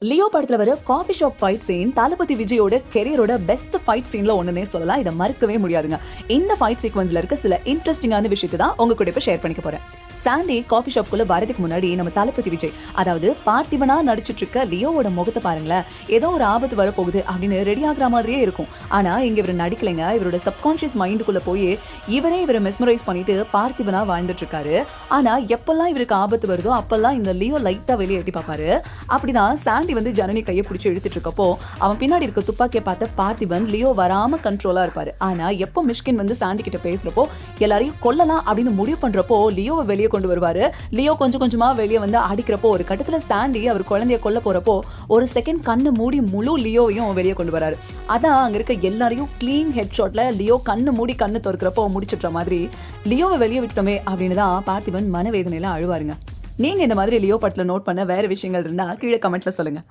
Leo படத்துல வர coffee shop fight scene தளபதி விஜயோட கெரியரோட பெஸ்ட் ஃபைட் சீன்ல ஒண்ணுனே சொல்லலாம். இதை மறக்கவே முடியாதுங்க. இந்த ஃபைட் சீக்வன்ஸ்ல இருக்க சில இன்ட்ரெஸ்டிங்கான விஷயத்தை தான் உங்க கூட இப்ப ஷேர் பண்ணிக்க போறேன். சாண்டி காஃபி ஷாப்குள்ள வரதுக்கு முன்னாடி நம்ம தளபதி விஜய், அதாவது பார்த்திபனா நடிச்சிட்டு இருக்க லியோவோட முகத்தை பாருங்களேன். ஏதோ ஒரு ஆபத்து வரப்போகுது அப்படின்னு ரெடி ஆகுற மாதிரியே இருக்கும். ஆனா இங்க இவர் நடிக்கலைங்க. இவரோட சப்கான்ஷியஸ் மைண்டுக்குள்ள போய் இவரை மெஸ்மரைஸ் பண்ணிட்டு பார்த்திபனா வாழ்ந்துட்டு இருக்காரு. ஆனா எப்பெல்லாம் இவருக்கு ஆபத்து வருதோ அப்பெல்லாம் இந்த லியோ லைட்டா வெளியே எட்டி பார்ப்பாரு. அப்படிதான் சாண்டி வந்து ஜனனி கையை பிடிச்சி இழுத்துட்டு இருக்கப்போ அவன் பின்னாடி இருக்க துப்பாக்கியை பார்த்த பார்த்திபன் லியோ வராம கண்ட்ரோலா இருப்பாரு. ஆனா எப்போ மிஷ்கின் வந்து சாண்டி கிட்ட பேசுறப்போ எல்லாரையும் கொல்லலாம் அப்படின்னு முடிவு பண்றப்போ லியோவை வெளியே கொண்டு வருவாரு. லியோ கொஞ்சம் கொஞ்சமா வெளியே வந்து அடிக்கிறப்போ ஒரு கட்டத்துல சாண்டி அவர் குழந்தைய கொல்ல போறப்போ ஒரு செகண்ட் கண்ணு மூடி முழு லியோவையும் வெளியே கொண்டு வராரு. அதான் அங்க இருக்க எல்லாரையும் கிளீன் ஹெட் ஷாட்ல லியோ கண்ணு மூடி கண்ணு திறக்கிறப்போ முடிச்சுட்ட மாதிரி லியோவை வெளியே விட்டோமே அப்படின்னு தான் பார்த்திபன் மனவேதனையில அழுவாருங்க. நீங்க இந்த மாதிரி லியோ படத்துல நோட் பண்ண வேற விஷயங்கள் இருந்தா கீழே கமெண்ட்ல சொல்லுங்க.